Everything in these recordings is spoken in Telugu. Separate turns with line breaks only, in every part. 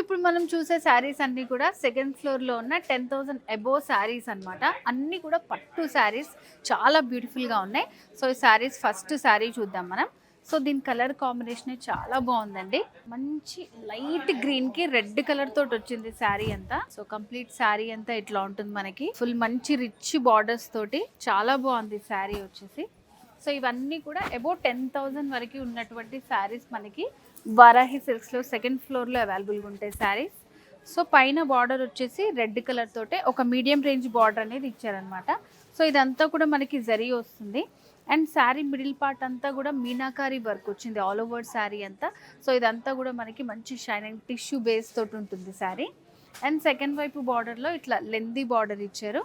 ఇప్పుడు మనం చూసే శారీస్ అన్నీ కూడా సెకండ్ ఫ్లోర్లో ఉన్న 10,000 అబోవ్ శారీస్ అనమాట. అన్నీ కూడా పట్టు శారీస్ చాలా బ్యూటిఫుల్గా ఉన్నాయి. సో ఈ శారీస్ ఫస్ట్ శారీ చూద్దాం మనం. సో దీని కలర్ కాంబినేషన్ చాలా బాగుందండి. మంచి లైట్ గ్రీన్ కి రెడ్ కలర్ తోటి వచ్చింది శారీ అంతా. సో కంప్లీట్ శారీ అంతా ఇట్లా ఉంటుంది మనకి. ఫుల్ మంచి రిచ్ బార్డర్స్ తోటి చాలా బాగుంది శారీ వచ్చేసి. సో ఇవన్నీ కూడా అబౌవ్ 10,000 వరకు ఉన్నటువంటి శారీస్ మనకి వారాహి సిల్క్స్లో సెకండ్ ఫ్లోర్లో అవైలబుల్గా ఉంటాయి శారీస్. సో పైన బార్డర్ వచ్చేసి రెడ్ కలర్ తోటే ఒక మీడియం రేంజ్ బార్డర్ అనేది ఇచ్చారనమాట. సో ఇదంతా కూడా మనకి జరీ వస్తుంది. అండ్ శారీ మిడిల్ పార్ట్ అంతా కూడా మీనాకారి వర్క్ వచ్చింది ఆల్ ఓవర్ శారీ అంతా. సో ఇదంతా కూడా మనకి మంచి షైనింగ్ టిష్యూ బేస్ తోటి ఉంటుంది శారీ. అండ్ సెకండ్ వైపు బార్డర్లో ఇట్లా లెందీ బార్డర్ ఇచ్చారు.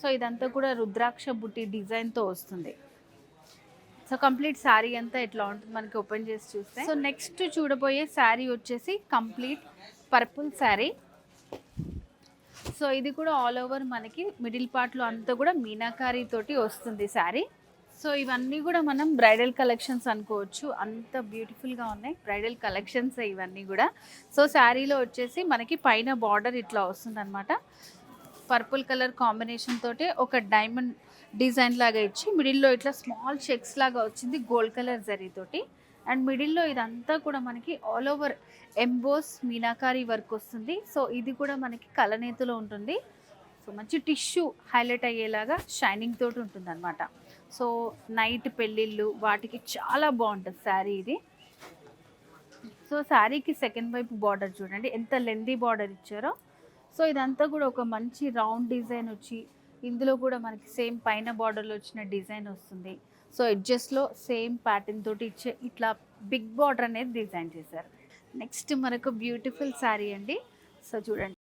సో ఇదంతా కూడా రుద్రాక్ష బుట్టి డిజైన్తో వస్తుంది. సో కంప్లీట్ శారీ అంతా ఇట్లా ఉంటుంది మనకి ఓపెన్ చేసి చూస్తే. సో నెక్స్ట్ చూడబోయే శారీ వచ్చేసి కంప్లీట్ పర్పుల్ శారీ. సో ఇది కూడా ఆల్ ఓవర్ మనకి మిడిల్ పార్ట్లో అంతా కూడా మీనాకారి తోటి వస్తుంది శారీ. సో ఇవన్నీ కూడా మనం బ్రైడల్ కలెక్షన్స్ అనుకోవచ్చు, అంత బ్యూటిఫుల్గా ఉన్నాయి బ్రైడల్ కలెక్షన్స్ ఇవన్నీ కూడా. సో శారీలో వచ్చేసి మనకి పైన బార్డర్ ఇట్లా వస్తుంది అనమాట. పర్పుల్ కలర్ కాంబినేషన్ తోటి ఒక డైమండ్ డిజైన్ లాగా ఇచ్చి మిడిల్లో ఇట్లా స్మాల్ చెక్స్ లాగా వచ్చింది గోల్డ్ కలర్ జరీతోటి. అండ్ మిడిల్లో ఇదంతా కూడా మనకి all over emboss meenakari work వస్తుంది. సో ఇది కూడా మనకి కలనేతులో ఉంటుంది. సో మంచి టిష్యూ హైలైట్ అయ్యేలాగా షైనింగ్ తోటి ఉంటుంది అనమాట. సో నైట్ పెళ్ళిళ్ళు వాటికి చాలా బాగుంటుంది శారీ ఇది. సో శారీకి సెకండ్ వైపు బార్డర్ చూడండి ఎంత లెందీ బార్డర్ ఇచ్చారో. సో ఇదంతా కూడా ఒక మంచి రౌండ్ డిజైన్ వచ్చి ఇందులో కూడా మనకి సేమ్ పైన బార్డర్లో వచ్చిన డిజైన్ వస్తుంది. సో ఎడ్జెస్లో సేమ్ ప్యాటర్న్ తోటి ఇచ్చే ఇట్లా బిగ్ బార్డర్ అనేది డిజైన్ చేశారు. నెక్స్ట్ మనకు బ్యూటిఫుల్ శారీ అండి. సో చూడండి